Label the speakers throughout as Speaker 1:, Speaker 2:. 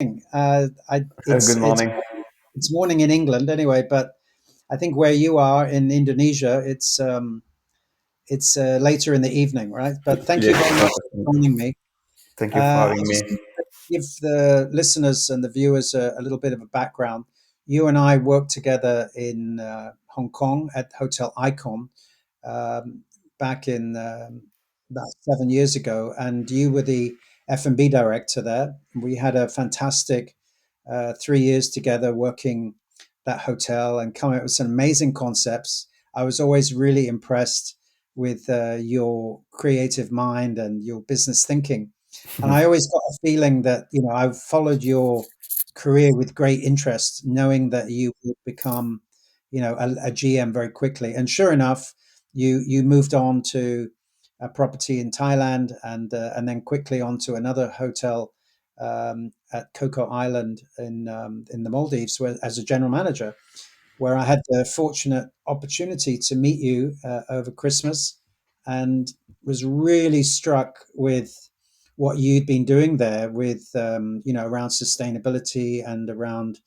Speaker 1: I,
Speaker 2: Good morning.
Speaker 1: it's morning in England anyway, but I think where you are in Indonesia, it's later in the evening, right? But thank you
Speaker 2: Yes,
Speaker 1: very much for joining me.
Speaker 2: thank you for
Speaker 1: I
Speaker 2: having
Speaker 1: just
Speaker 2: me.
Speaker 1: give the listeners and the viewers a little bit of a background. You and I worked together in Hong Kong at Hotel Icon um, back in about 7 years ago, and you were the F&B director there. We had a fantastic 3 years together working that hotel and coming up with some amazing concepts. I was always really impressed with your creative mind and your business thinking. And I always got a feeling that, I've followed your career with great interest, knowing that you would become, a GM very quickly. And sure enough, you moved on to a property in Thailand and then quickly on to another hotel at Coco Island in the Maldives as a general manager, where I had the fortunate opportunity to meet you over Christmas and was really struck with what you'd been doing there with, around sustainability and around,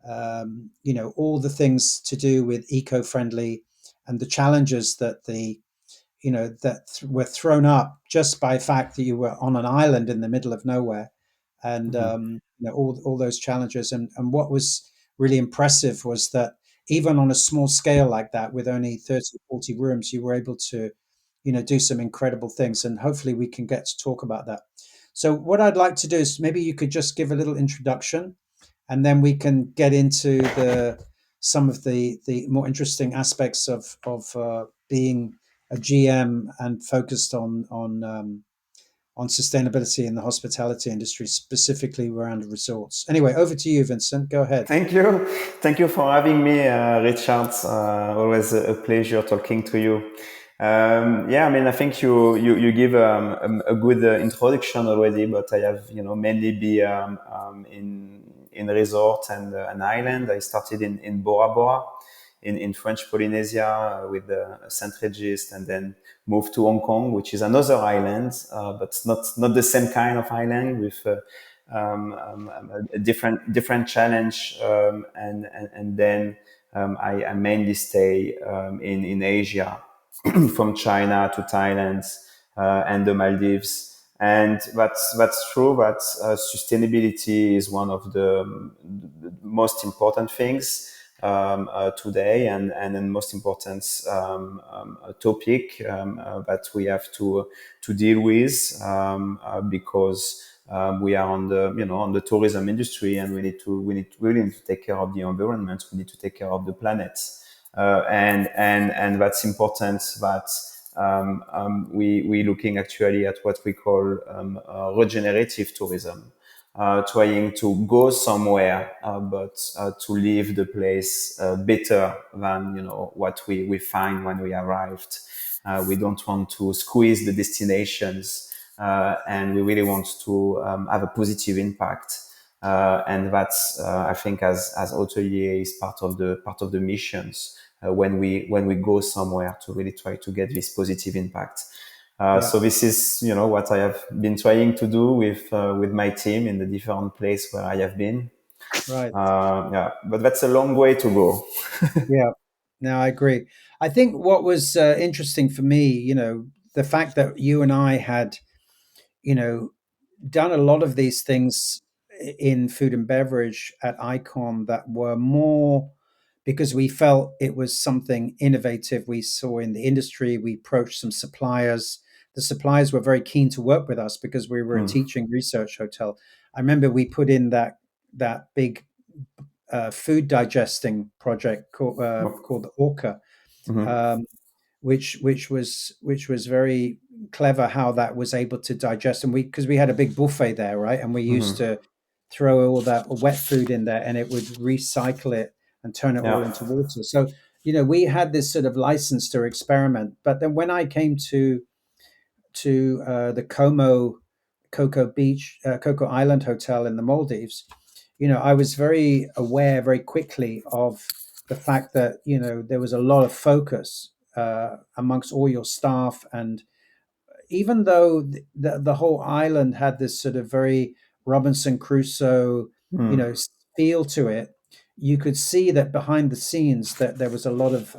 Speaker 1: all the things to do with eco-friendly and the challenges that were thrown up just by the fact that you were on an island in the middle of nowhere, and
Speaker 2: Mhm.
Speaker 1: all those challenges. And what was really impressive was that even on a small scale like that, with only 30, 40 rooms, you were able to, do some incredible things. And hopefully, we can get to talk about that. So, what I'd like to do is maybe you could just give a little introduction, and then we can get into the some of the more interesting aspects of being a GM and focused on sustainability in the hospitality industry, specifically around resorts. Anyway, over to you, Vincent. Go ahead.
Speaker 2: Thank you. Thank you for having me, Richard. Always a pleasure talking to you. Yeah, I mean, I think you give a good introduction already, but I have, mainly be in resort and an island. I started in Bora Bora in French Polynesia with St. Regis, and then moved to Hong Kong, which is another island, but not the same kind of island with a different challenge, and then I mainly stay in Asia, from China to Thailand and the Maldives. And that's true. That sustainability is one of the most important things today, and the most important topic that we have to deal with, because we are on the on the tourism industry, and we really need to take care of the environment. We need to take care of the planet, and that's important. That we looking actually at what we call regenerative tourism, trying to go somewhere, but to leave the place better than what we find when we arrived. We don't want to squeeze the destinations, and we really want to have a positive impact. And that's, I think, as hotelier, is part of the missions, when we go somewhere, to really try to get this positive impact.
Speaker 1: Yeah,
Speaker 2: So this is, what I have been trying to do with my team in the different place where I have been.
Speaker 1: right.
Speaker 2: Yeah, but that's a long way to go.
Speaker 1: Yeah. No, I agree. I think what was interesting for me, the fact that you and I had, you know, done a lot of these things in food and beverage at Icon that were more because we felt it was something innovative we saw in the industry. We approached some suppliers. The suppliers were very keen to work with us because we were a
Speaker 2: Mm.
Speaker 1: teaching research hotel. I remember we put in that big food digesting project called the Orca,
Speaker 2: Mhm.
Speaker 1: um, which was very clever how that was able to digest. And we because we had a big buffet there, right, and we used
Speaker 2: Mhm.
Speaker 1: to throw all that wet food in there and it would recycle it and turn it all
Speaker 2: Yeah.
Speaker 1: into water. So we had this sort of license to experiment. But then when I came to the Coco Island Hotel in the Maldives, I was very aware very quickly of the fact that there was a lot of focus amongst all your staff, and even though the whole island had this sort of very Robinson Crusoe,
Speaker 2: Hmm.
Speaker 1: feel to it, you could see that behind the scenes that there was a lot of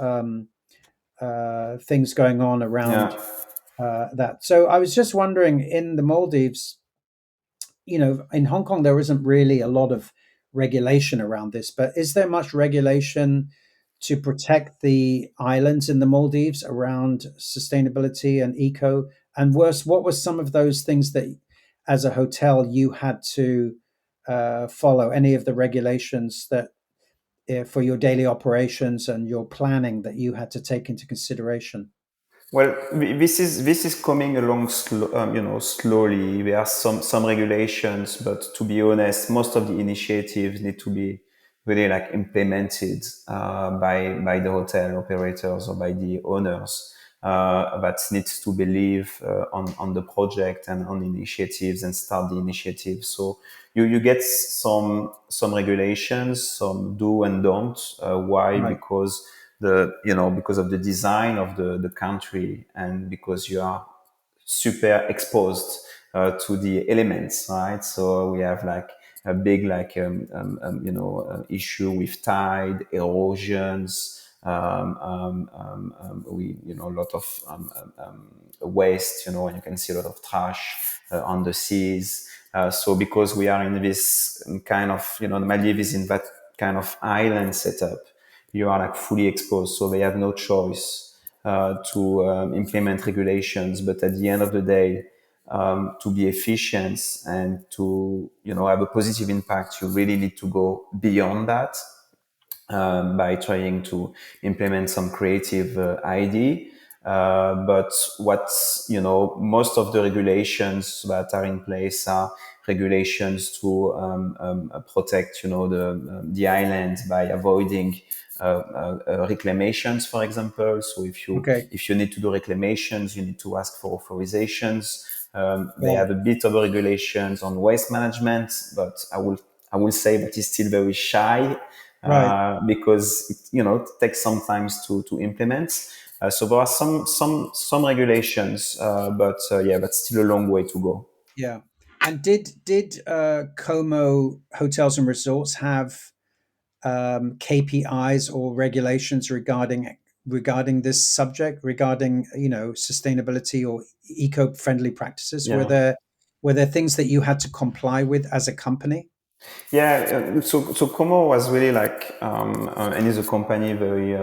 Speaker 1: things going on
Speaker 2: Yeah.
Speaker 1: around that. So I was just wondering, in the Maldives, in Hong Kong, there isn't really a lot of regulation around this, but is there much regulation to protect the islands in the Maldives around sustainability and eco? And worse, what were some of those things that, as a hotel, you had to follow? Any of the regulations that for your daily operations and your planning that you had to take into consideration?
Speaker 2: Well, this is coming along slowly. There are some regulations, but to be honest, most of the initiatives need to be really like implemented by the hotel operators or by the owners that needs to believe on the project and on initiatives and start the initiatives. So you get some regulations, some do and don't. Why?
Speaker 1: Right.
Speaker 2: Because because of the design of the country and because you are super exposed to the elements, right? So we have like a big issue with tide, erosions. We a lot of waste, and you can see a lot of trash on the seas. So because we are in this kind of, the Maldives is in that kind of island setup, you are like fully exposed. So they have no choice to implement regulations. But at the end of the day, to be efficient and to have a positive impact, you really need to go beyond that by trying to implement some creative idea. But what's most of the regulations that are in place are regulations to protect the island by avoiding reclamations, for example. So
Speaker 1: Okay.
Speaker 2: if you need to do reclamations, you need to ask for authorizations. They
Speaker 1: Right.
Speaker 2: have a bit of regulations on waste management, but I will say that it's still very shy
Speaker 1: Right.
Speaker 2: because it takes some time to implement. So there are some regulations, but yeah, that's still a long way to go.
Speaker 1: Yeah. And did Como hotels and resorts have KPIs or regulations regarding this subject, regarding sustainability or eco-friendly practices? Were
Speaker 2: Yeah.
Speaker 1: there things that you had to comply with as a company?
Speaker 2: Yeah, so Como was really like, and is a company very,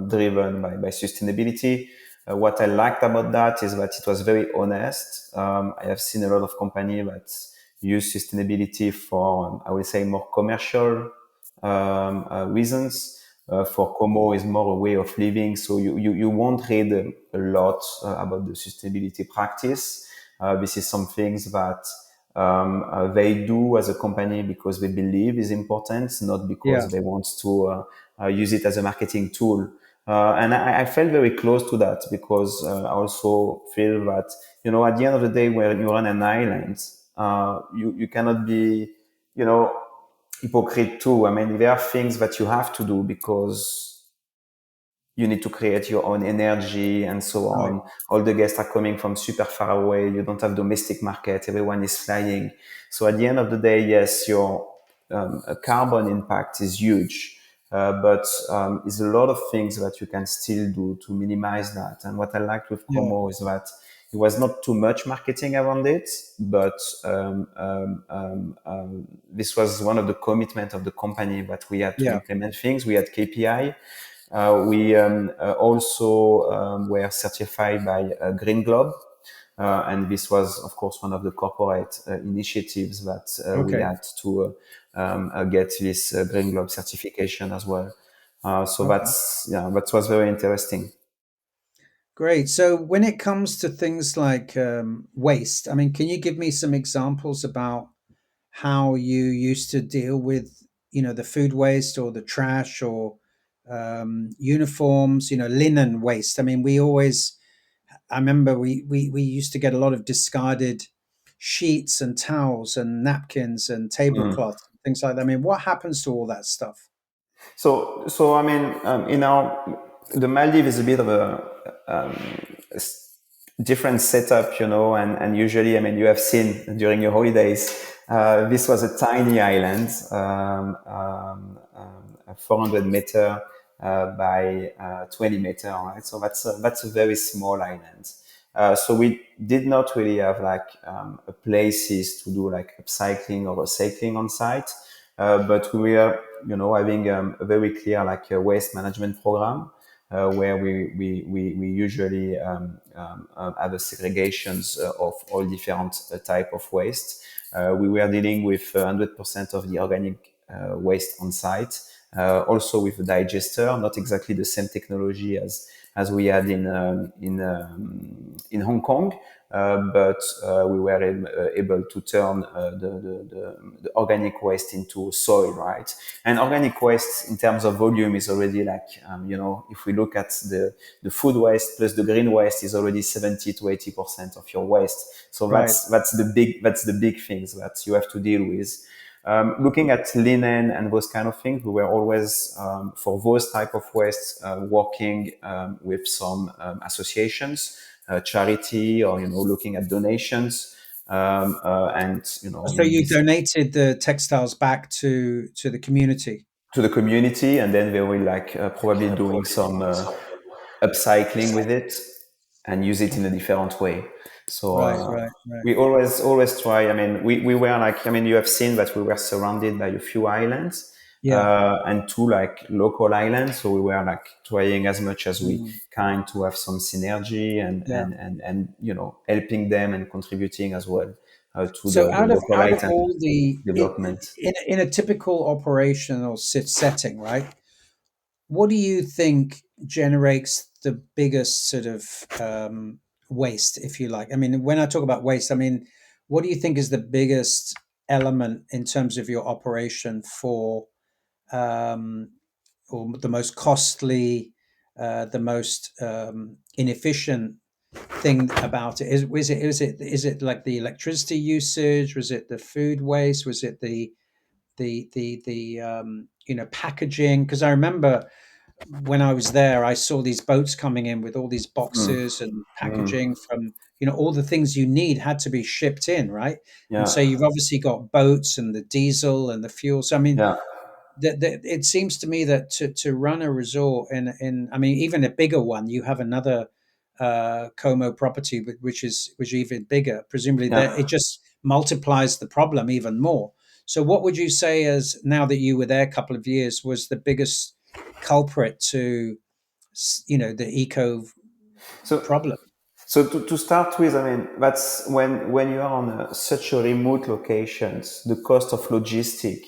Speaker 2: driven by sustainability. What I liked about that is that it was very honest. I have seen a lot of companies that use sustainability for, I would say, more commercial reasons. For Como is more a way of living. So you won't read a lot about the sustainability practice. This is some things that they do as a company because they believe is important, not
Speaker 1: Yeah.
Speaker 2: because they want to use it as a marketing tool. And I felt very close to that because I also feel that, at the end of the day, when you run an island, you cannot be, you know, hypocrite too. I mean, there are things that you have to do because you need to create your own energy and so
Speaker 1: Right.
Speaker 2: on. All the guests are coming from super far away. You don't have domestic market. Everyone is flying. So at the end of the day, yes, your carbon impact is huge. But it's a lot of things that you can still do to minimize that. And what I liked with
Speaker 1: Yeah.
Speaker 2: Como is that it was not too much marketing around it, but this was one of the commitment of the company that we had to
Speaker 1: Yeah.
Speaker 2: implement things. We had KPI. We also were certified by Green Globe. And this was, of course, one of the corporate initiatives that we
Speaker 1: Okay.
Speaker 2: had to get this Green Globe certification as well. So
Speaker 1: Okay.
Speaker 2: that was very interesting.
Speaker 1: Great. So when it comes to things like waste, I mean, can you give me some examples about how you used to deal with, the food waste or the trash or uniforms, linen waste? I mean, I remember we used to get a lot of discarded sheets and towels and napkins and
Speaker 2: Mm.
Speaker 1: tablecloths, things like that. I mean, what happens to all that stuff?
Speaker 2: So I mean, the Maldives is a bit of a different setup, and usually, I mean, you have seen during your holidays, this was a tiny island, 400 meter by 20 meter, right? So that's a very small island. So we did not really have like places to do like upcycling or recycling on site, but we were, having a very clear like a waste management program where we usually have a segregations of all different type of waste. We were dealing with 100% of the organic waste on site, also with a digester, not exactly the same technology as we had in Hong Kong, but we were able to turn the organic waste into soil, right? And organic waste in terms of volume is already like, if we look at the food waste plus the green waste is already 70 to 80% of your waste. So
Speaker 1: Right.
Speaker 2: that's the big things that you have to deal with. Looking at linen and those kind of things, we were always, for those type of waste, working with some associations, charity, or looking at donations, and
Speaker 1: So you
Speaker 2: this
Speaker 1: donated the textiles back to the community.
Speaker 2: to the community, and then they will like probably doing some upcycling with it and use it in a different way. So
Speaker 1: Right, right, right.
Speaker 2: we always try. I mean, we were like, I mean, you have seen that we were surrounded by a few islands
Speaker 1: Yeah.
Speaker 2: and two like local islands. So we were like trying as much as we
Speaker 1: Mm.
Speaker 2: can to have some synergy
Speaker 1: Yeah.
Speaker 2: and helping them and contributing as well to
Speaker 1: So
Speaker 2: the local
Speaker 1: out of
Speaker 2: island
Speaker 1: all the
Speaker 2: development.
Speaker 1: in a typical operational setting, right? What do you think generates the biggest sort of waste, if you like? I mean, when I talk about waste, I mean, what do you think is the biggest element in terms of your operation for um, or the most costly, the most inefficient thing about it? Is it like the electricity usage? Was it the food waste? Was it the packaging? Because I remember when I was there, I saw these boats coming in with all these
Speaker 2: Mm,
Speaker 1: boxes and
Speaker 2: mm,
Speaker 1: packaging from, all the things you need had to be shipped in, right? And
Speaker 2: yeah,
Speaker 1: so you've obviously got boats and the diesel and the fuel. So I mean,
Speaker 2: yeah,
Speaker 1: it seems to me that to run a resort in I mean even a bigger one, you have another Como property which is even bigger. Presumably that
Speaker 2: yeah.
Speaker 1: it just multiplies the problem even more. So what would you say, as now that you were there a couple of years, was the biggest culprit to the eco
Speaker 2: So
Speaker 1: problem?
Speaker 2: So to start with, I mean, that's when you are on such a remote locations, the cost of logistic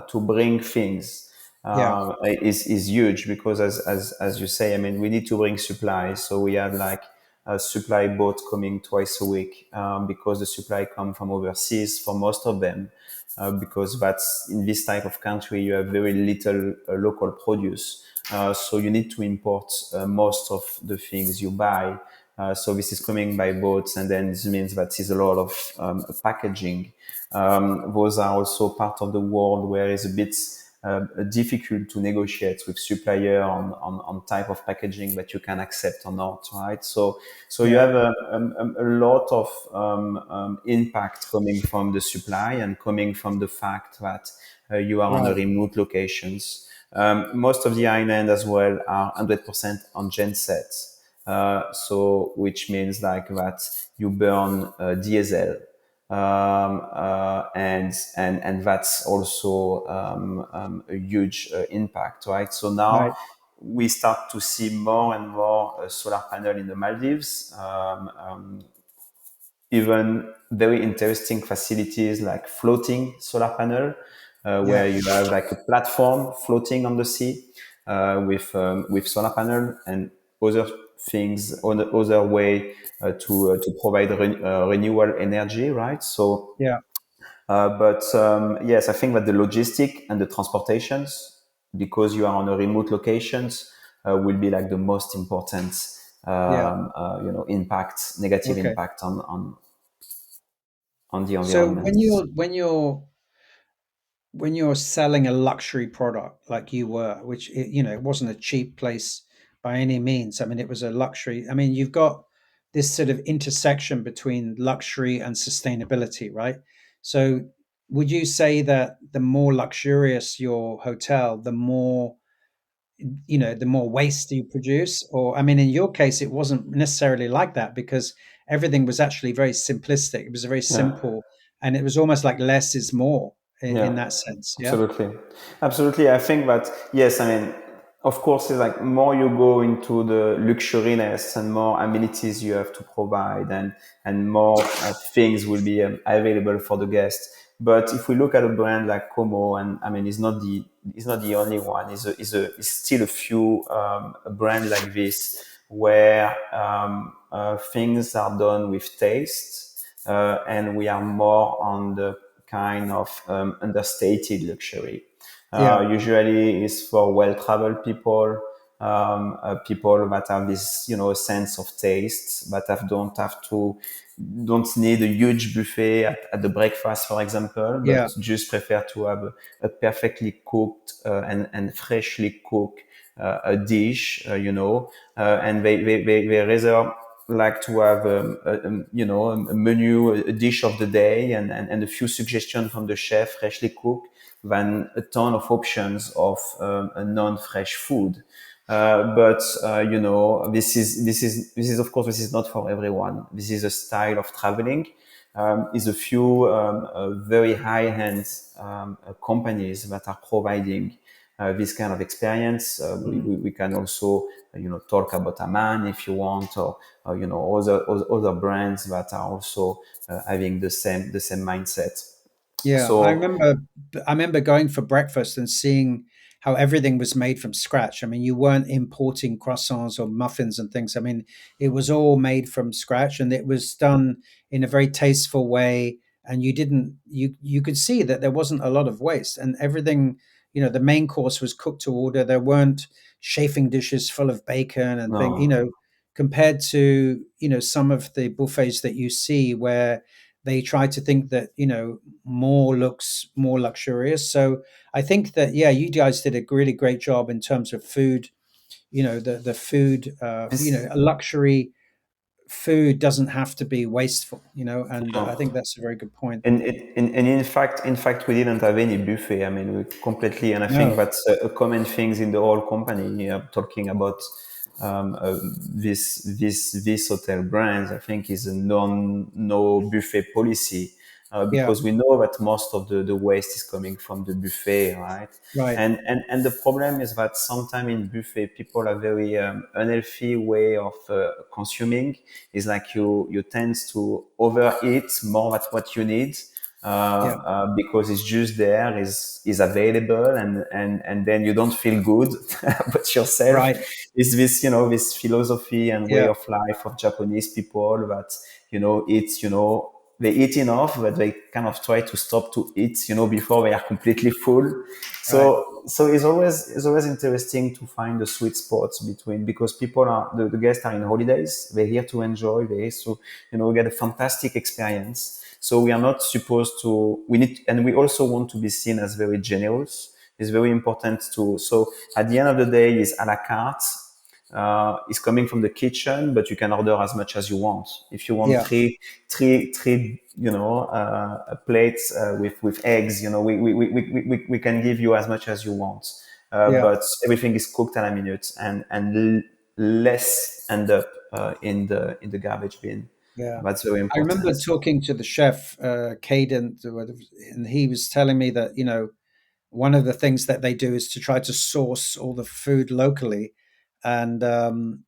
Speaker 2: to bring things
Speaker 1: Yeah,
Speaker 2: is huge because as you say, I mean, we need to bring supplies. So we have like a supply boat coming twice a week because the supply come from overseas for most of them. Because that's in this type of country, you have very little local produce. So you need to import most of the things you buy. So this is coming by boats, and then this means that is a lot of packaging. Those are also part of the world where it's a bit difficult to negotiate with supplier on type of packaging that you can accept or not, right? So you
Speaker 1: yeah,
Speaker 2: have a lot of impact coming from the supply and coming from the fact that you are on a
Speaker 1: right,
Speaker 2: remote locations. Most of the island as well are 100% on gensets. So which means like that you burn diesel, and that's also a huge impact, right? So now
Speaker 1: right,
Speaker 2: we start to see more and more solar panel in the Maldives, even very interesting facilities like floating solar panel,
Speaker 1: yeah,
Speaker 2: where you have like a platform floating on the sea with solar panel and other things, other way to provide renewable energy, right? So
Speaker 1: yeah,
Speaker 2: but yes, I think that the logistic and the transportations, because you are on a remote locations, will be like the most important,
Speaker 1: yeah.
Speaker 2: impact, negative
Speaker 1: Okay.
Speaker 2: impact on the
Speaker 1: So
Speaker 2: environment.
Speaker 1: when you're selling a luxury product like you were, which it wasn't a cheap place by any means. I mean, it was a luxury. I mean, you've got this sort of intersection between luxury and sustainability, right? So would you say that the more luxurious your hotel, the more, the more waste you produce? Or I mean, in your case it wasn't necessarily like that, because everything was actually very simplistic. It was very
Speaker 2: Yeah.
Speaker 1: simple, and it was almost like less is more in
Speaker 2: Yeah,
Speaker 1: that sense. Yeah.
Speaker 2: absolutely. Absolutely. I think that, yes, I mean, of course, it's like more you go into the luxuriness and more amenities you have to provide and more things will be available for the guest. But if we look at a brand like Como, and I mean, it's not the only one. It's still a few, a brand like this where, things are done with taste, and we are more on the kind of understated luxury.
Speaker 1: Yeah.
Speaker 2: Usually, is for well-traveled people, people that have this, sense of taste, but don't need a huge buffet at the breakfast, for example,
Speaker 1: Yeah.
Speaker 2: but just prefer to have a perfectly cooked and freshly cooked a dish, and they rather like to have a menu, a dish of the day, and a few suggestions from the chef, freshly cooked, than a ton of options of a non-fresh food. But this is of course this is not for everyone. This is a style of traveling. Is a few very high-end companies that are providing this kind of experience.
Speaker 1: Mm.
Speaker 2: We can also talk about Aman if you want, or other brands that are also having the same mindset.
Speaker 1: Yeah,
Speaker 2: So
Speaker 1: I remember going for breakfast and seeing how everything was made from scratch. I mean, you weren't importing croissants or muffins and things. I mean, it was all made from scratch, and it was done in a very tasteful way. And you could see that there wasn't a lot of waste, and everything, the main course was cooked to order. There weren't chafing dishes full of bacon and things,
Speaker 2: no,
Speaker 1: compared to, some of the buffets that you see where they try to think that, more looks more luxurious. So I think that, yeah, you guys did a really great job in terms of food. The food,
Speaker 2: this
Speaker 1: a luxury food doesn't have to be wasteful. And I
Speaker 2: no.
Speaker 1: think that's a very good point.
Speaker 2: And in fact, we didn't have any buffet. I mean, we completely, and I think
Speaker 1: No.
Speaker 2: that's a common thing in the whole company. Talking about this hotel brands, I think is a no buffet policy,
Speaker 1: Yeah.
Speaker 2: because we know that most of the waste is coming from the buffet, right?
Speaker 1: Right.
Speaker 2: And the problem is that sometimes in buffet, people have very unhealthy way of consuming. It's like you tend to overeat more than what you need,
Speaker 1: Yeah.
Speaker 2: because it's just there, is available, and then you don't feel good about yourself.
Speaker 1: Right.
Speaker 2: It's this, this philosophy and way
Speaker 1: Yeah.
Speaker 2: of life of Japanese people that, it's, they eat enough, but they kind of try to stop to eat, before they are completely full.
Speaker 1: Right.
Speaker 2: So it's always interesting to find the sweet spots between, because people are the guests are in holidays. They're here to enjoy. They're here to, get a fantastic experience. So we are not supposed to. We need, and we also want to be seen as very generous. It's very important to. So at the end of the day, is à la carte. Is coming from the kitchen, but you can order as much as you want. If you want
Speaker 1: Yeah.
Speaker 2: three, plates with eggs, we can give you as much as you want.
Speaker 1: Yeah.
Speaker 2: But everything is cooked at a minute, and less end up in the garbage bin.
Speaker 1: Yeah.
Speaker 2: That's very
Speaker 1: I remember
Speaker 2: important.
Speaker 1: talking to the chef, Caden, and he was telling me that, one of the things that they do is to try to source all the food locally. And the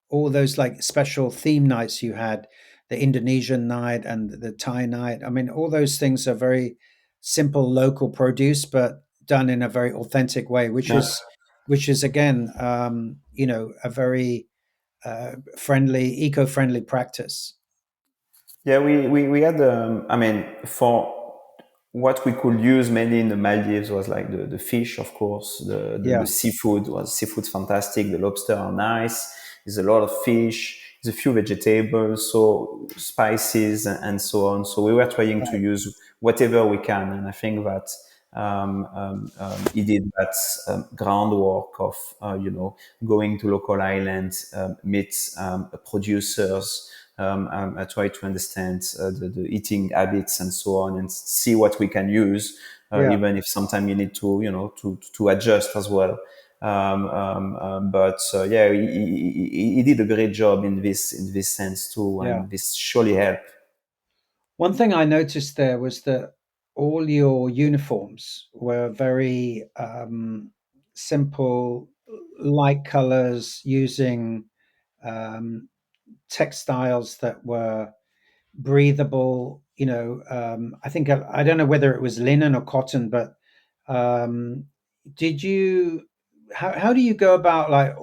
Speaker 1: all those like special theme nights you had, the Indonesian night and the Thai night. I mean, all those things are very simple local produce, but done in a very authentic way, which
Speaker 2: Yeah.
Speaker 1: is again, a very eco-friendly practice.
Speaker 2: Yeah, we had, I mean, for what we could use mainly in the Maldives was like the fish, of course, the
Speaker 1: Yeah.
Speaker 2: seafood's fantastic. The lobster are nice. There's a lot of fish. There's a few vegetables, so spices and so on. So we were trying to
Speaker 1: Right.
Speaker 2: use whatever we can, and I think that he did that groundwork of going to local islands, meet producers, try to understand the eating habits and so on, and see what we can use,
Speaker 1: Yeah.
Speaker 2: even if sometimes you need to to adjust as well. But yeah, he did a great job in this sense too,
Speaker 1: Yeah.
Speaker 2: and this surely helped.
Speaker 1: One thing I noticed there was that all your uniforms were very simple, light colors, using um, textiles that were breathable. I think I don't know whether it was linen or cotton, but um, did you? How do you go about, like,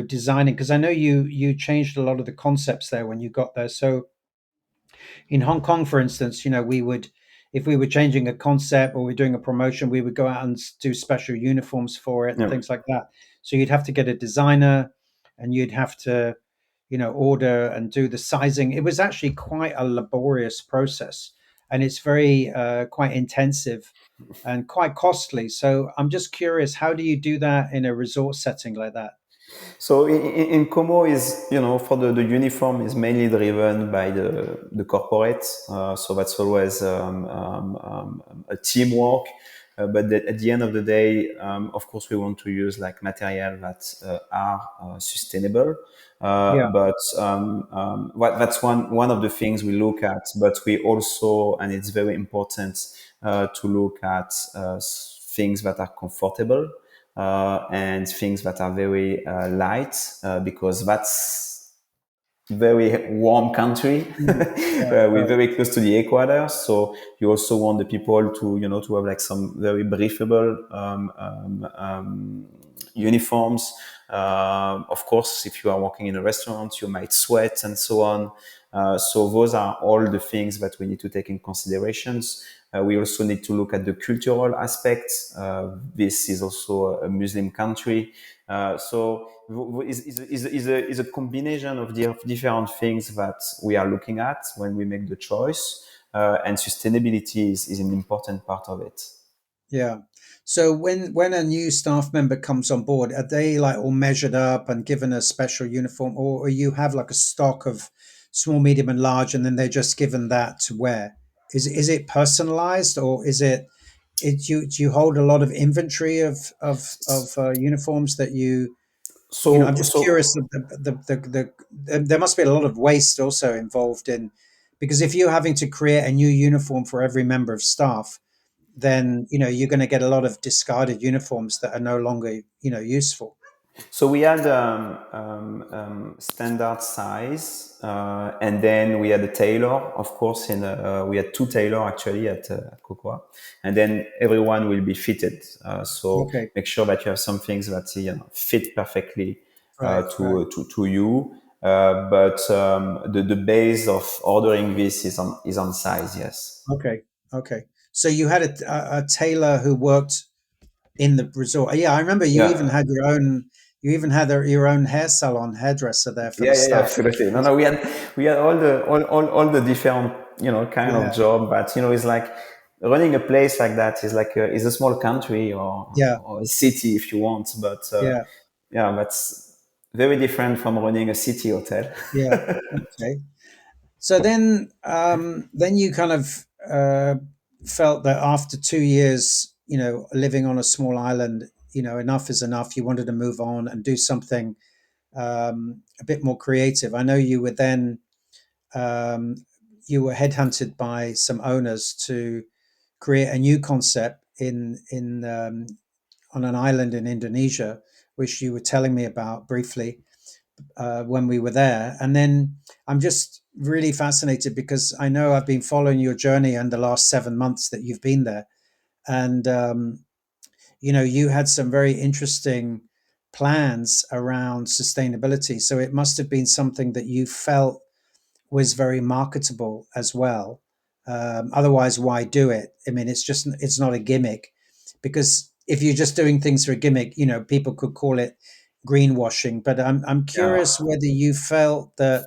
Speaker 1: designing? Because I know you changed a lot of the concepts there when you got there. So in Hong Kong, for instance, we would, if we were changing a concept or we're doing a promotion, we would go out and do special uniforms for it and
Speaker 2: Yeah.
Speaker 1: things like that. So you'd have to get a designer, and you'd have to, order and do the sizing. It was actually quite a laborious process, and it's very quite intensive and quite costly. So I'm just curious, how do you do that in a resort setting like that?
Speaker 2: So in Como is, for the uniform is mainly driven by the corporate. So that's always a teamwork. But at the end of the day, of course, we want to use like material that are sustainable.
Speaker 1: Yeah,
Speaker 2: That's one of the things we look at. But we also, and it's very important to look at things that are comfortable and things that are very light because that's very warm country.
Speaker 1: mm, right,
Speaker 2: We're
Speaker 1: right,
Speaker 2: very close to the equator, so you also want the people to to have like some very breathable uniforms. Of course, if you are working in a restaurant, you might sweat and so on. So those are all the things that we need to take in considerations. We also need to look at the cultural aspects. This is also a Muslim country, so is a combination of the different things that we are looking at when we make the choice, and sustainability is an important part of it.
Speaker 1: yeah. So when a new staff member comes on board, are they like all measured up and given a special uniform, or you have like a stock of small, medium, and large, and then they're just given that to wear? Is it personalized, or do you hold a lot of inventory of uniforms that I'm just
Speaker 2: So
Speaker 1: curious. There must be a lot of waste also involved in, because if you're having to create a new uniform for every member of staff, then you're going to get a lot of discarded uniforms that are no longer useful.
Speaker 2: So we had standard size, and then we had a tailor, of course. We had two tailor actually at Cocoa, and then everyone will be fitted. So
Speaker 1: Okay.
Speaker 2: make sure that you have some things that fit perfectly
Speaker 1: Right, right.
Speaker 2: to you. But the base of ordering this is on size. Yes.
Speaker 1: Okay. Okay. So you had a tailor who worked in the resort. Yeah, I remember you even
Speaker 2: Yeah.
Speaker 1: had your own. You even had your own hair salon hairdresser there for the
Speaker 2: Yeah,
Speaker 1: staff.
Speaker 2: absolutely. No, no, we had all the different kind of
Speaker 1: Yeah.
Speaker 2: job, but it's like running a place like that is like is a small country
Speaker 1: Yeah.
Speaker 2: or a city if you want, but
Speaker 1: Yeah.
Speaker 2: yeah, that's very different from running a city hotel.
Speaker 1: Yeah. Okay. So then you kind of felt that after 2 years, living on a small island, enough is enough. You wanted to move on and do something a bit more creative. I know um, you were headhunted by some owners to create a new concept in on an island in Indonesia, which you were telling me about briefly when we were there. And then I'm just really fascinated because I know I've been following your journey in the last 7 months that you've been there, and you had some very interesting plans around sustainability. So it must have been something that you felt was very marketable as well. Otherwise, why do it? I mean, it's not a gimmick, because if you're just doing things for a gimmick, people could call it greenwashing. But I'm
Speaker 2: Yeah.
Speaker 1: curious whether you felt that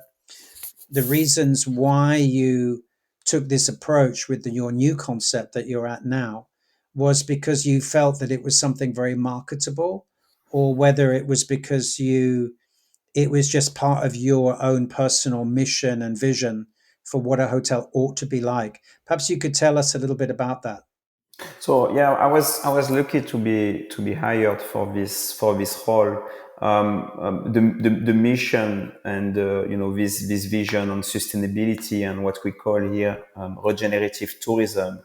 Speaker 1: the reasons why you took this approach with your new concept that you're at now was because you felt that it was something very marketable, or whether it was because it was just part of your own personal mission and vision for what a hotel ought to be like. Perhaps you could tell us a little bit about that.
Speaker 2: So yeah, I was lucky to be hired for this role. The mission and this vision on sustainability and what we call here regenerative tourism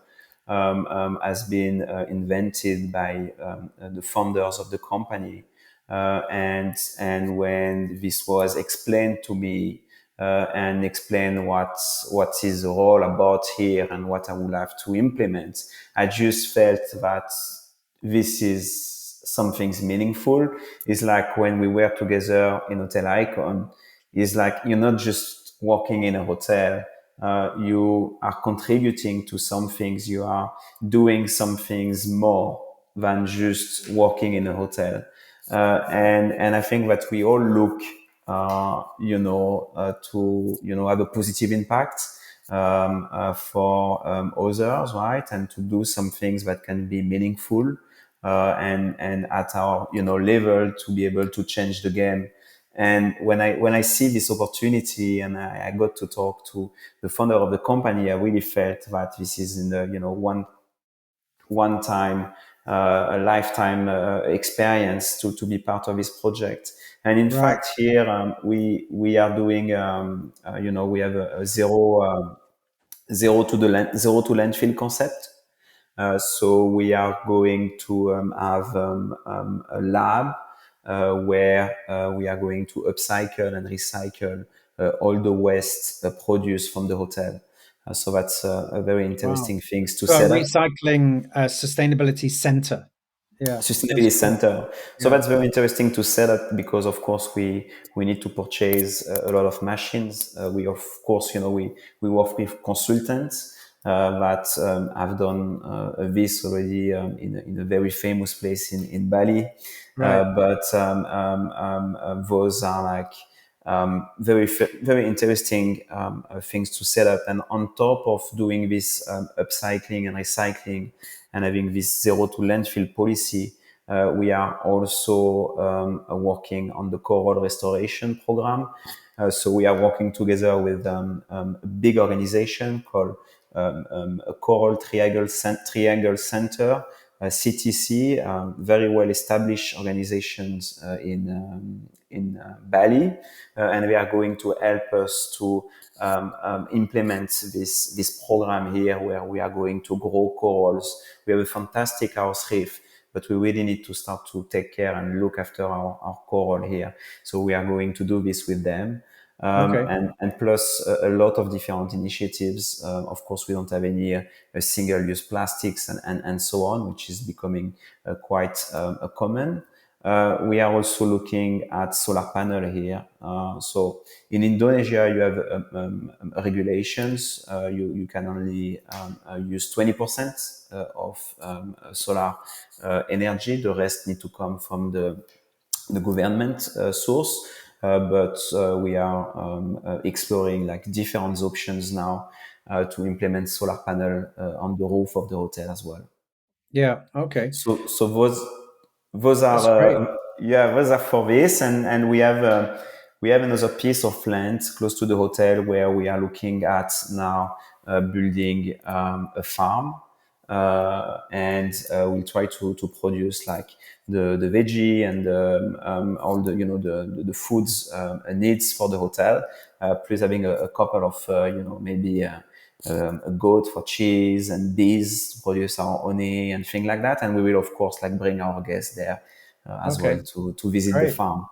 Speaker 2: has been invented by the founders of the company. And when this was explained to me and explain what is all about here and what I would have to implement, I just felt that this is something's meaningful. It's like when we were together in Hotel Icon. It's like you're not just working in a hotel. You are contributing to some things. You are doing some things more than just working in a hotel. And I think that we all look, to have a positive impact for others, right? And to do some things that can be meaningful, and at our level to be able to change the game. And when I see this opportunity and I got to talk to the founder of the company, I really felt that this is in the one time, a lifetime experience to be part of this project. And in
Speaker 1: Right.
Speaker 2: fact, here we are doing, we have a zero to landfill concept. So we are going to have a lab where we are going to upcycle and recycle all the waste produced from the hotel. So that's a very
Speaker 1: Wow.
Speaker 2: interesting things to
Speaker 1: So a
Speaker 2: set up.
Speaker 1: recycling sustainability center. Yeah, that's
Speaker 2: Sustainability
Speaker 1: cool.
Speaker 2: center. So
Speaker 1: Yeah.
Speaker 2: that's very interesting to set up because, of course, we need to purchase a lot of machines. We, of course, we work with consultants that have done this already in a very famous place in Bali.
Speaker 1: Right.
Speaker 2: But those are like very interesting things to set up. And on top of doing this upcycling and recycling and having this zero to landfill policy, we are also working on the coral restoration program. So we are working together with a big organization called a Coral Triangle Center, CTC, very well established organizations in Bali, and they are going to help us to implement this program here, where we are going to grow corals. We have a fantastic house reef, but we really need to start to take care and look after our coral here. So we are going to do this with them.
Speaker 1: Okay.
Speaker 2: And plus a lot of different initiatives. Of course, we don't have any single-use plastics and so on, which is becoming quite common. We are also looking at solar panel here. So in Indonesia, you have regulations. You can only use 20% of solar energy. The rest need to come from the government source. But we are exploring like different options now to implement solar panel on the roof of the hotel as well.
Speaker 1: Yeah. Okay.
Speaker 2: So those
Speaker 1: That's
Speaker 2: are
Speaker 1: great.
Speaker 2: yeah, those are for this, and we have another piece of land close to the hotel where we are looking at now building a farm, and we'll try to produce like the veggie and all the the foods needs for the hotel, plus having a couple of maybe. A goat for cheese and bees to produce our honey and things like that. And we will, of course, like bring our guests there as well
Speaker 1: Okay.
Speaker 2: to visit the
Speaker 1: Great.
Speaker 2: farm.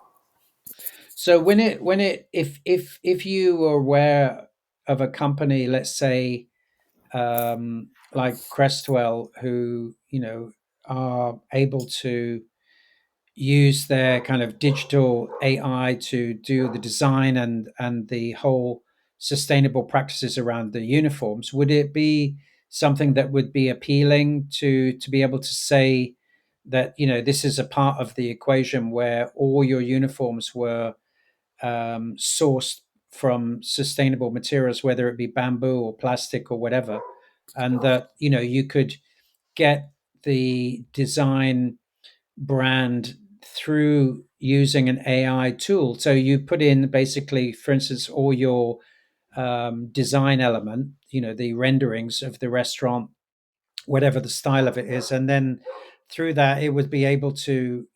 Speaker 1: So if you were aware of a company, let's say like Crestwell, who are able to use their kind of digital AI to do the design and the whole sustainable practices around the uniforms, would it be something that would be appealing to be able to say that this is a part of the equation where all your uniforms were sourced from sustainable materials, whether it be bamboo or plastic or whatever, and that you could get the design brand through using an AI tool. So you put in basically, for instance, all your design element, the renderings of the restaurant, whatever the style of it is, and then through that it would be able to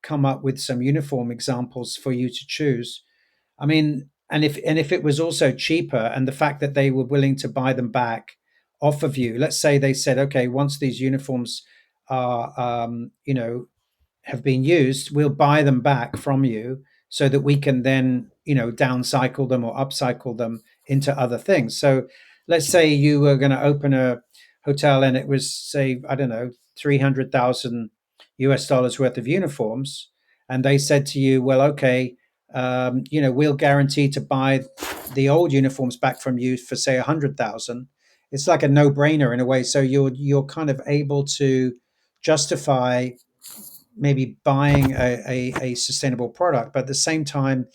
Speaker 1: come up with some uniform examples for you to choose. I mean, and if it was also cheaper, and the fact that they were willing to buy them back off of you, let's say they said, okay, once these uniforms are have been used, we'll buy them back from you so that we can then, downcycle them or upcycle them into other things. So let's say you were going to open a hotel and it was, say, I don't know, 300,000 US dollars worth of uniforms. And they said to you, well, okay, we'll guarantee to buy the old uniforms back from you for, say, 100,000. It's like a no-brainer in a way. So you're kind of able to justify maybe buying a sustainable product, but at the same time,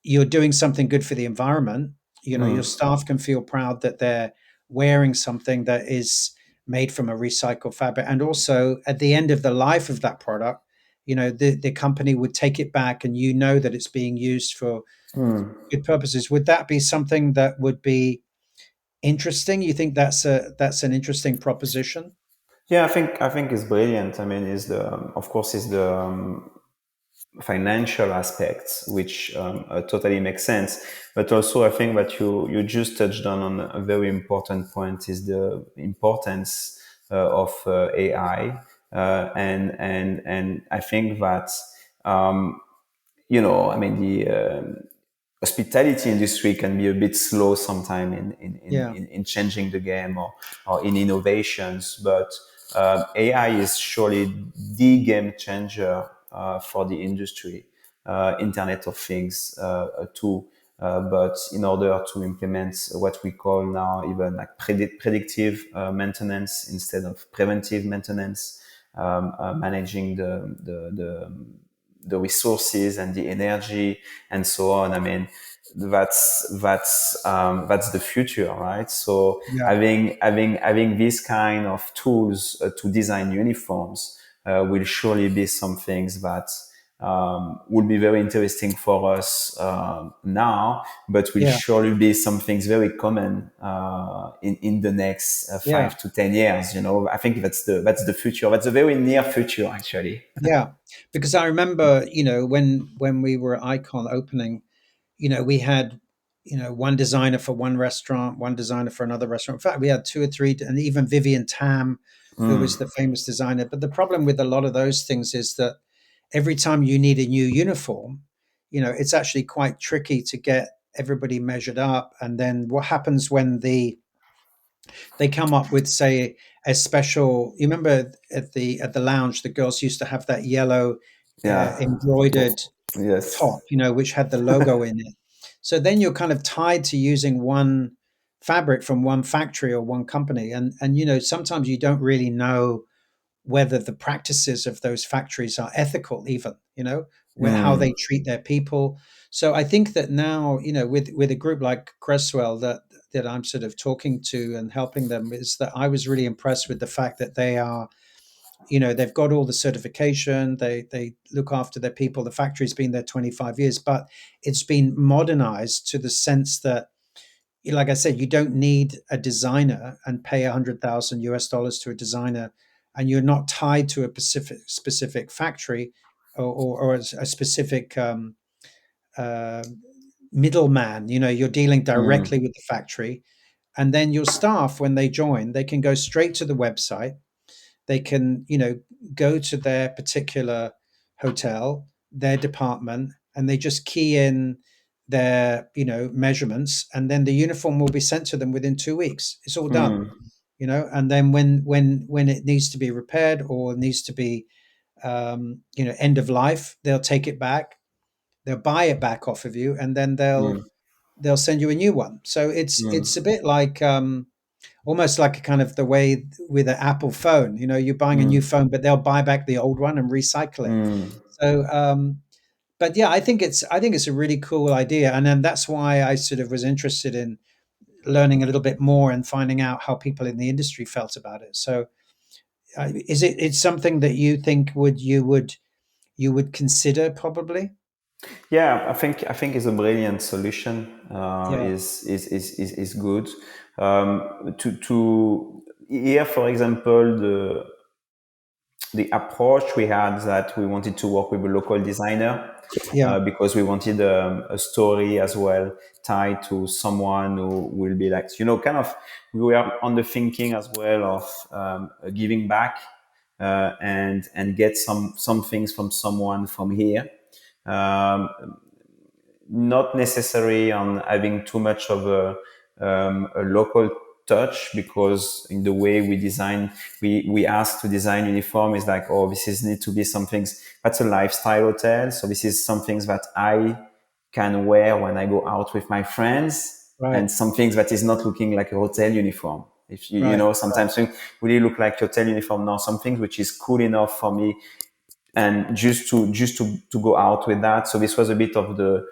Speaker 1: you're doing something good for the environment. Your
Speaker 2: Mm.
Speaker 1: staff can feel proud that they're wearing something that is made from a recycled fabric. And also, at the end of the life of that product, the company would take it back and that it's being used for
Speaker 2: Mm.
Speaker 1: good purposes. Would that be something that would be interesting? You think that's an interesting proposition?
Speaker 2: Yeah, I think it's brilliant. I mean, is the of course is the financial aspects, which totally makes sense. But also, I think that you just touched on a very important point is the importance of AI, and I think that I mean the hospitality industry can be a bit slow sometime
Speaker 1: Yeah,
Speaker 2: in changing the game or in innovations, but AI is surely the game changer for the industry, Internet of Things too. But in order to implement what we call now even like predictive maintenance instead of preventive maintenance, managing the resources and the energy and so on. I mean, that's the future, right? So
Speaker 1: yeah,
Speaker 2: having these kind of tools to design uniforms will surely be some things that will be very interesting for us now, but will
Speaker 1: yeah,
Speaker 2: surely be some things very common in the next
Speaker 1: yeah.
Speaker 2: 5 to 10 years. I think that's the future. That's a very near future, actually.
Speaker 1: Yeah, because I remember, when we were at Icon opening, we had, one designer for one restaurant, one designer for another restaurant. In fact, we had two or three, and even Vivian Tam, who was the
Speaker 2: Mm,
Speaker 1: famous designer. But the problem with a lot of those things is that every time you need a new uniform, it's actually quite tricky to get everybody measured up. And then what happens when they come up with, say, a special, you remember at the lounge the girls used to have that yellow
Speaker 2: yeah.
Speaker 1: embroidered
Speaker 2: Yes.
Speaker 1: top, which had the logo in it. So then you're kind of tied to using one fabric from one factory or one company, and sometimes you don't really know whether the practices of those factories are ethical, even, where how
Speaker 2: Mm,
Speaker 1: they treat their people. So I think that now, with a group like Cresswell that I'm sort of talking to and helping them, is that I was really impressed with the fact that they've got all the certification, they look after their people. The factory's been there 25 years, but it's been modernized to the sense that, like I said, you don't need a designer and pay 100,000 US dollars to a designer, and you're not tied to a specific factory, or a specific uh, middleman. You're dealing directly
Speaker 2: mm,
Speaker 1: with the factory, and then your staff, when they join, they can go straight to the website. They can, go to their particular hotel, their department, and they just key in their, measurements, and then the uniform will be sent to them within 2 weeks. It's all done,
Speaker 2: mm,
Speaker 1: and then when it needs to be repaired or needs to be, end of life, they'll take it back, they'll buy it back off of you, and then they'll
Speaker 2: mm,
Speaker 1: they'll send you a new one. So it's a
Speaker 2: mm,
Speaker 1: bit like, almost like a kind of the way with an Apple phone. You're buying a new
Speaker 2: mm,
Speaker 1: phone, but they'll buy back the old one and recycle it.
Speaker 2: mm,
Speaker 1: So, but yeah, I think it's a really cool idea, and then that's why I sort of was interested in learning a little bit more and finding out how people in the industry felt about it. So, Is it? It's something that you think you would consider probably?
Speaker 2: Yeah, I think it's a brilliant solution.
Speaker 1: Yeah,
Speaker 2: Is good. To here, for example, the approach we had is that we wanted to work with a local designer
Speaker 1: yeah,
Speaker 2: because we wanted a story as well tied to someone who will be like, kind of, we were on the thinking as well of giving back and get some things from someone from here. Um, Not necessary on having too much of a local touch, because in the way we design, we ask to design uniform is like, oh, this is need to be some things that's a lifestyle hotel, so this is some things that I can wear when I go out with my friends,
Speaker 1: right,
Speaker 2: and some things that is not looking like a hotel uniform. If
Speaker 1: right.
Speaker 2: sometimes things really look like hotel uniform. Now some things which is cool enough for me, and just to go out with that. So this was a bit of the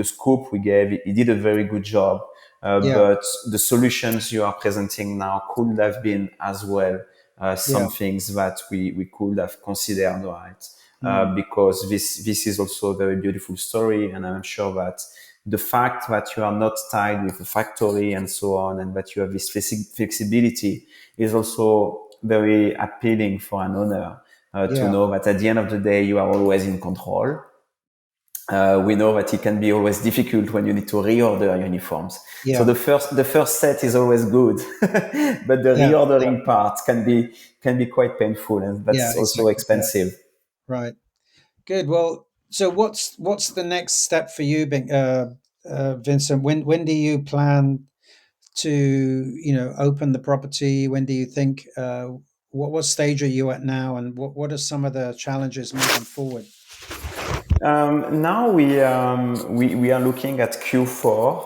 Speaker 2: scope we gave. He did a very good job,
Speaker 1: Yeah,
Speaker 2: but the solutions you are presenting now could have been as well
Speaker 1: yeah,
Speaker 2: some things that we could have considered, right?
Speaker 1: mm,
Speaker 2: Because this is also a very beautiful story, and I'm sure that the fact that you are not tied with a factory and so on, and that you have this flexibility, is also very appealing for an owner, to
Speaker 1: yeah,
Speaker 2: know that at the end of the day you are always in control. We know that it can be always difficult when you need to reorder uniforms. So
Speaker 1: yeah,
Speaker 2: the first set is always good, but the
Speaker 1: yeah, yeah,
Speaker 2: reordering part can be quite painful, and
Speaker 1: yeah.
Speaker 2: that's also
Speaker 1: Exactly. Yeah,
Speaker 2: expensive.
Speaker 1: right. Good. Well, so what's the next step for you, Vincent? When do you plan to open the property? When do you think? What stage are you at now, and what are some of the challenges moving forward?
Speaker 2: Now we are looking at Q4.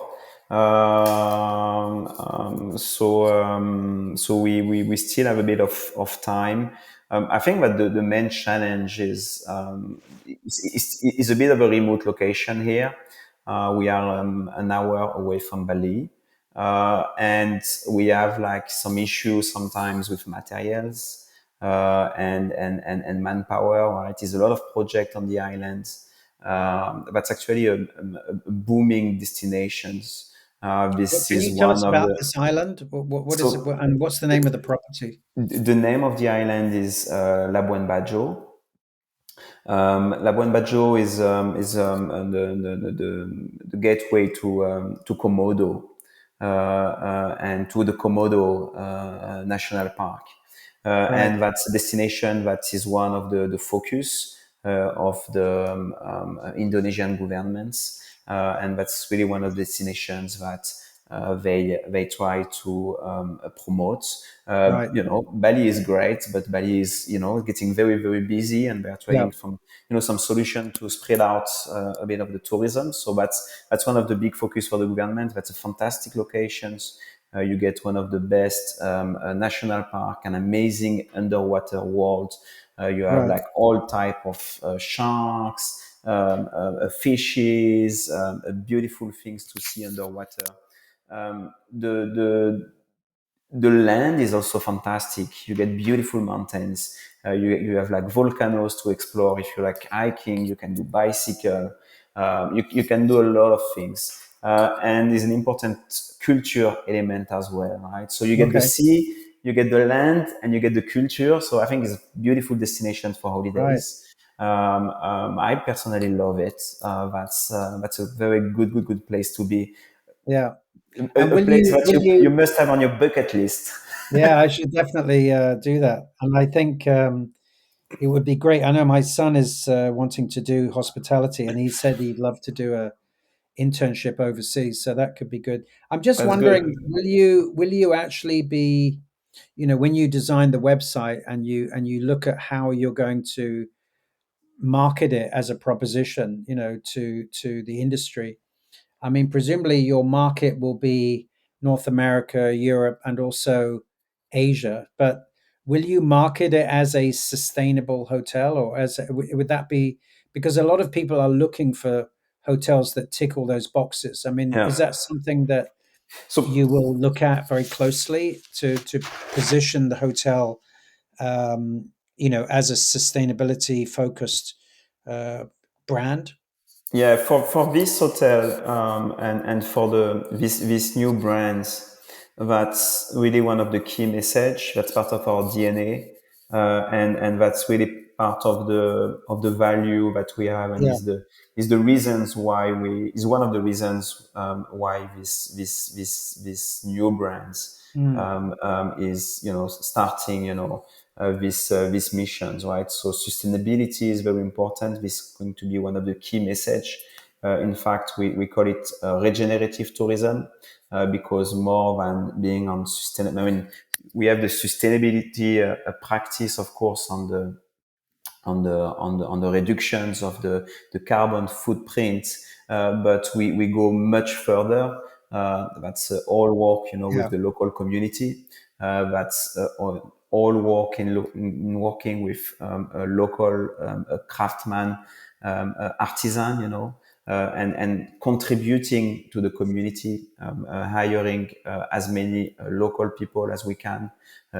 Speaker 2: So we still have a bit of time. I think that the main challenge is a bit of a remote location here. We are an hour away from Bali, and we have like some issues sometimes with materials and manpower. Right, there's a lot of project on the island. That's actually a booming destinations. This
Speaker 1: Can
Speaker 2: is
Speaker 1: you tell
Speaker 2: one
Speaker 1: us
Speaker 2: of
Speaker 1: about
Speaker 2: the
Speaker 1: this island? What is it,
Speaker 2: so
Speaker 1: and what's the name of the property?
Speaker 2: the name of the island is Labuan Bajo. Labuan Bajo is the gateway to Komodo, and to the Komodo National Park.
Speaker 1: Right,
Speaker 2: And that's a destination that is one of the focus of the Indonesian governments, and that's really one of the destinations that they try to promote.
Speaker 1: right.
Speaker 2: Bali is great, but Bali is getting very very busy, and they're
Speaker 1: Yeah,
Speaker 2: trying some solution to spread out a bit of the tourism. So that's one of the big focus for the government. That's a fantastic locations. You get one of the best national park, an amazing underwater world. You have
Speaker 1: right.
Speaker 2: like all type of sharks, fishes, beautiful things to see underwater. The land is also fantastic. You get beautiful mountains. You have like volcanoes to explore. If you like hiking, you can do bicycle. You can do a lot of things. And is an important culture element as well, right? So you get the
Speaker 1: Okay,
Speaker 2: sea, you get the land, and you get the culture. So I think it's a beautiful destination for
Speaker 1: right.
Speaker 2: holidays. I personally love it. That's a very good place to be.
Speaker 1: Yeah. And
Speaker 2: A place that
Speaker 1: will
Speaker 2: you
Speaker 1: you?
Speaker 2: must have on your bucket list.
Speaker 1: Yeah, I should definitely do that. And I think it would be great. I know my son is wanting to do hospitality, and he said he'd love to do a internship overseas, so that could be good. I'm just
Speaker 2: That's good.
Speaker 1: wondering, will you actually be, when you design the website and you look at how you're going to market it as a proposition, to the industry. I mean, presumably your market will be North America, Europe, and also Asia. But will you market it as a sustainable hotel, or would that be because a lot of people are looking for hotels that tick all those boxes? I mean, is
Speaker 2: Yeah.
Speaker 1: that something that?
Speaker 2: So
Speaker 1: you will look at very closely to position the hotel, as a sustainability focused uh, brand.
Speaker 2: yeah, for this hotel and for the this new brands, that's really one of the key message. That's part of our DNA, and that's really part of the value that we have, and
Speaker 1: Yeah.
Speaker 2: is the reasons why we is one of the reasons why this new brands
Speaker 1: Mm.
Speaker 2: is starting this missions, right? So sustainability is very important. This is going to be one of the key message. In fact, we call it regenerative tourism because more than being on sustainable, I mean, we have the sustainability practice, of course, on the reductions of the carbon footprint, but we go much further. That's all work, with
Speaker 1: Yeah.
Speaker 2: the local community. That's all work in working with a local a craftsman, artisan, and contributing to the community, hiring as many local people as we can,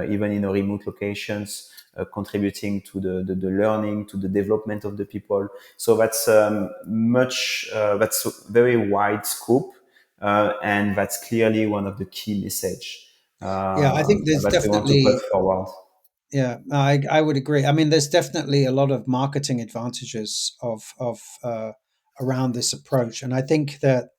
Speaker 2: even in a remote locations, contributing to the learning, to the development of the people. So that's that's a very wide scope, and that's clearly one of the key message
Speaker 1: Yeah, I think there's
Speaker 2: that we want to put
Speaker 1: definitely,
Speaker 2: forward.
Speaker 1: yeah, I would agree. I mean, there's definitely a lot of marketing advantages of around this approach, and I think that,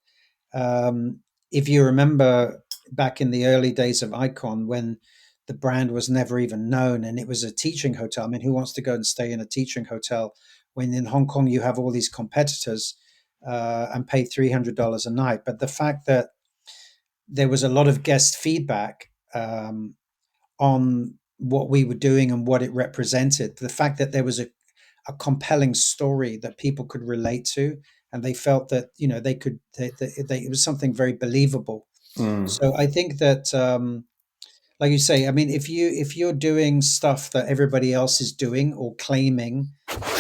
Speaker 1: um, if you remember back in the early days of Icon, when the brand was never even known and it was a teaching hotel. I mean, who wants to go and stay in a teaching hotel when in Hong Kong you have all these competitors and pay $300 a night? But the fact that there was a lot of guest feedback on what we were doing and what it represented, the fact that there was a compelling story that people could relate to, and they felt that they could it was something very believable.
Speaker 2: Mm,
Speaker 1: So I think that, like you say, I mean, if you're doing stuff that everybody else is doing or claiming,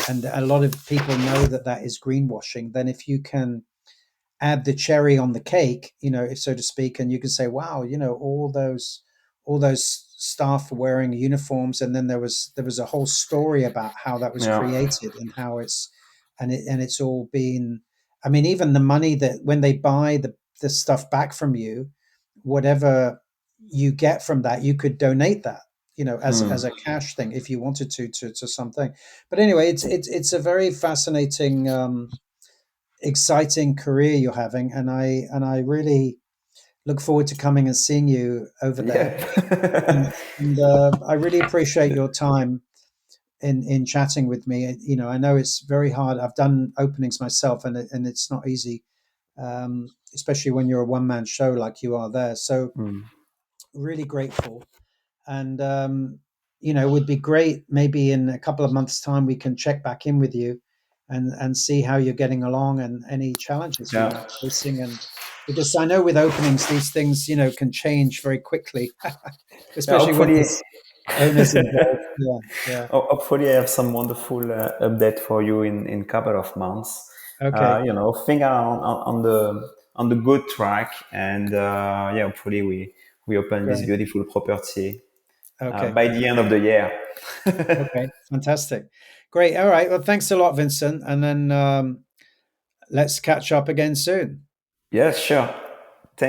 Speaker 1: and a lot of people know that that is greenwashing, then if you can add the cherry on the cake, so to speak, and you can say, wow, all those staff were wearing uniforms, and then there was a whole story about how that was
Speaker 2: yeah.
Speaker 1: created and how it's all been. I mean, even the money that when they buy the stuff back from you, whatever you get from that, you could donate that, as
Speaker 2: Mm.
Speaker 1: a cash thing if you wanted to something. But anyway, it's a very fascinating, exciting career you're having, and I really look forward to coming and seeing you over there.
Speaker 2: Yeah.
Speaker 1: And I really appreciate your time in chatting with me. I know it's very hard. I've done openings myself, and it's not easy, especially when you're a one man show like you are there. So
Speaker 2: Mm.
Speaker 1: really grateful, and would be great. Maybe in a couple of months' time, we can check back in with you, and see how you're getting along and any challenges you
Speaker 2: Yeah.
Speaker 1: might be facing. And because I know with openings, these things can change very quickly,
Speaker 2: Yeah,
Speaker 1: especially when
Speaker 2: hopefully.
Speaker 1: there's owners involved. Yeah, yeah.
Speaker 2: Hopefully, I have some wonderful update for you in couple of months.
Speaker 1: Okay,
Speaker 2: Things are on the good track, and yeah, hopefully we open this
Speaker 1: great.
Speaker 2: beautiful property
Speaker 1: Okay,
Speaker 2: by the end of the year.
Speaker 1: okay, fantastic, great. All right. Well, thanks a lot, Vincent, and then let's catch up again soon.
Speaker 2: Yes, sure.